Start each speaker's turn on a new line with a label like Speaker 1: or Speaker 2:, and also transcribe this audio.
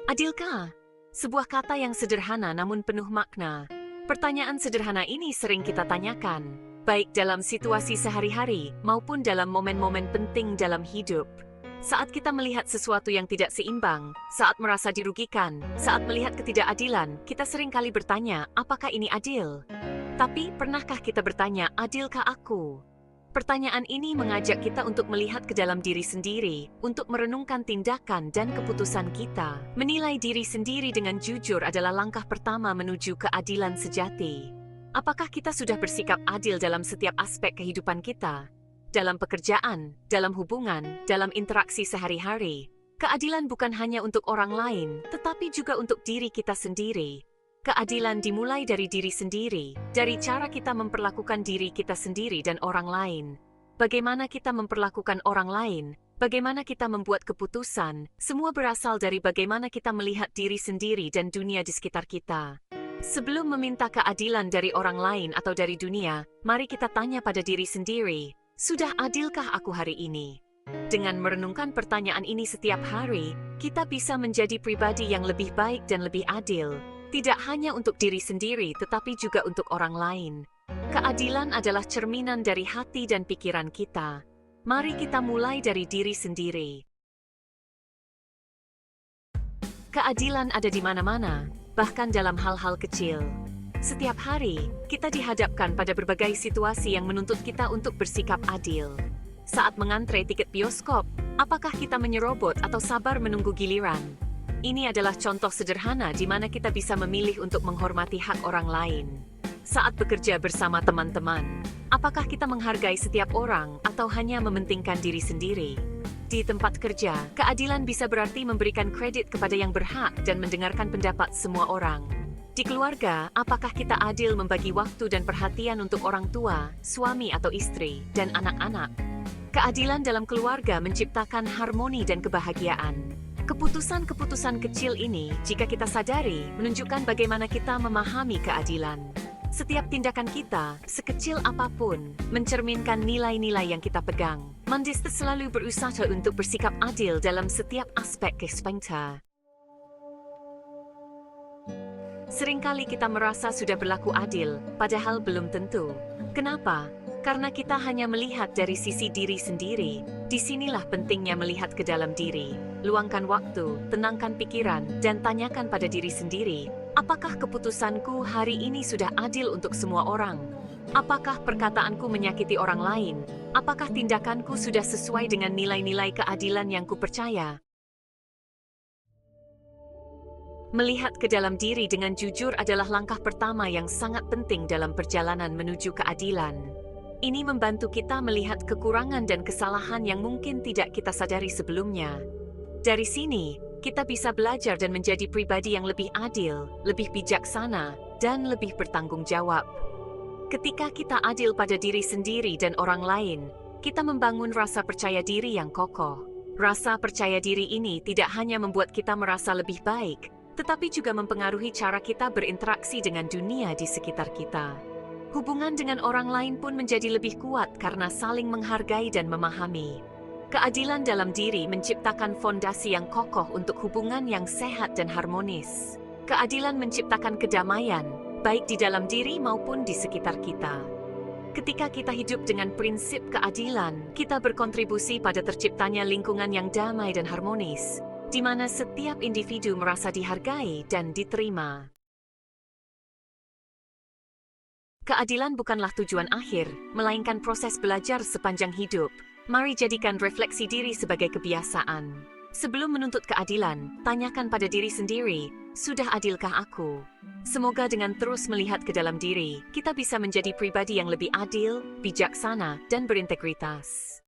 Speaker 1: Adilkah? Sebuah kata yang sederhana namun penuh makna. Pertanyaan sederhana ini sering kita tanyakan, baik dalam situasi sehari-hari maupun dalam momen-momen penting dalam hidup. Saat kita melihat sesuatu yang tidak seimbang, saat merasa dirugikan, saat melihat ketidakadilan, kita sering kali bertanya, apakah ini adil? Tapi, pernahkah kita bertanya, adilkah aku? Pertanyaan ini mengajak kita untuk melihat ke dalam diri sendiri, untuk merenungkan tindakan dan keputusan kita. Menilai diri sendiri dengan jujur adalah langkah pertama menuju keadilan sejati. Apakah kita sudah bersikap adil dalam setiap aspek kehidupan kita? Dalam pekerjaan, dalam hubungan, dalam interaksi sehari-hari. Keadilan bukan hanya untuk orang lain, tetapi juga untuk diri kita sendiri. Keadilan dimulai dari diri sendiri, dari cara kita memperlakukan diri kita sendiri dan orang lain. Bagaimana kita memperlakukan orang lain, bagaimana kita membuat keputusan, semua berasal dari bagaimana kita melihat diri sendiri dan dunia di sekitar kita. Sebelum meminta keadilan dari orang lain atau dari dunia, mari kita tanya pada diri sendiri, sudah adilkah aku hari ini? Dengan merenungkan pertanyaan ini setiap hari, kita bisa menjadi pribadi yang lebih baik dan lebih adil. Tidak hanya untuk diri sendiri, tetapi juga untuk orang lain. Keadilan adalah cerminan dari hati dan pikiran kita. Mari kita mulai dari diri sendiri. Keadilan ada di mana-mana, bahkan dalam hal-hal kecil. Setiap hari, kita dihadapkan pada berbagai situasi yang menuntut kita untuk bersikap adil. Saat mengantre tiket bioskop, apakah kita menyerobot atau sabar menunggu giliran? Ini adalah contoh sederhana di mana kita bisa memilih untuk menghormati hak orang lain. Saat bekerja bersama teman-teman, apakah kita menghargai setiap orang atau hanya mementingkan diri sendiri? Di tempat kerja, keadilan bisa berarti memberikan kredit kepada yang berhak dan mendengarkan pendapat semua orang. Di keluarga, apakah kita adil membagi waktu dan perhatian untuk orang tua, suami atau istri, dan anak-anak? Keadilan dalam keluarga menciptakan harmoni dan kebahagiaan. Keputusan-keputusan kecil ini, jika kita sadari, menunjukkan bagaimana kita memahami keadilan. Setiap tindakan kita, sekecil apapun, mencerminkan nilai-nilai yang kita pegang. Mandista selalu berusaha untuk bersikap adil dalam setiap aspek kehidupan kita. Seringkali kita merasa sudah berlaku adil, padahal belum tentu. Kenapa? Karena kita hanya melihat dari sisi diri sendiri. Disinilah pentingnya melihat ke dalam diri. Luangkan waktu, tenangkan pikiran, dan tanyakan pada diri sendiri, apakah keputusanku hari ini sudah adil untuk semua orang? Apakah perkataanku menyakiti orang lain? Apakah tindakanku sudah sesuai dengan nilai-nilai keadilan yang kupercaya? Melihat ke dalam diri dengan jujur adalah langkah pertama yang sangat penting dalam perjalanan menuju keadilan. Ini membantu kita melihat kekurangan dan kesalahan yang mungkin tidak kita sadari sebelumnya. Dari sini, kita bisa belajar dan menjadi pribadi yang lebih adil, lebih bijaksana, dan lebih bertanggung jawab. Ketika kita adil pada diri sendiri dan orang lain, kita membangun rasa percaya diri yang kokoh. Rasa percaya diri ini tidak hanya membuat kita merasa lebih baik, tetapi juga mempengaruhi cara kita berinteraksi dengan dunia di sekitar kita. Hubungan dengan orang lain pun menjadi lebih kuat karena saling menghargai dan memahami. Keadilan dalam diri menciptakan fondasi yang kokoh untuk hubungan yang sehat dan harmonis. Keadilan menciptakan kedamaian, baik di dalam diri maupun di sekitar kita. Ketika kita hidup dengan prinsip keadilan, kita berkontribusi pada terciptanya lingkungan yang damai dan harmonis, di mana setiap individu merasa dihargai dan diterima. Keadilan bukanlah tujuan akhir, melainkan proses belajar sepanjang hidup. Mari jadikan refleksi diri sebagai kebiasaan. Sebelum menuntut keadilan, tanyakan pada diri sendiri, sudah adilkah aku? Semoga dengan terus melihat ke dalam diri, kita bisa menjadi pribadi yang lebih adil, bijaksana, dan berintegritas.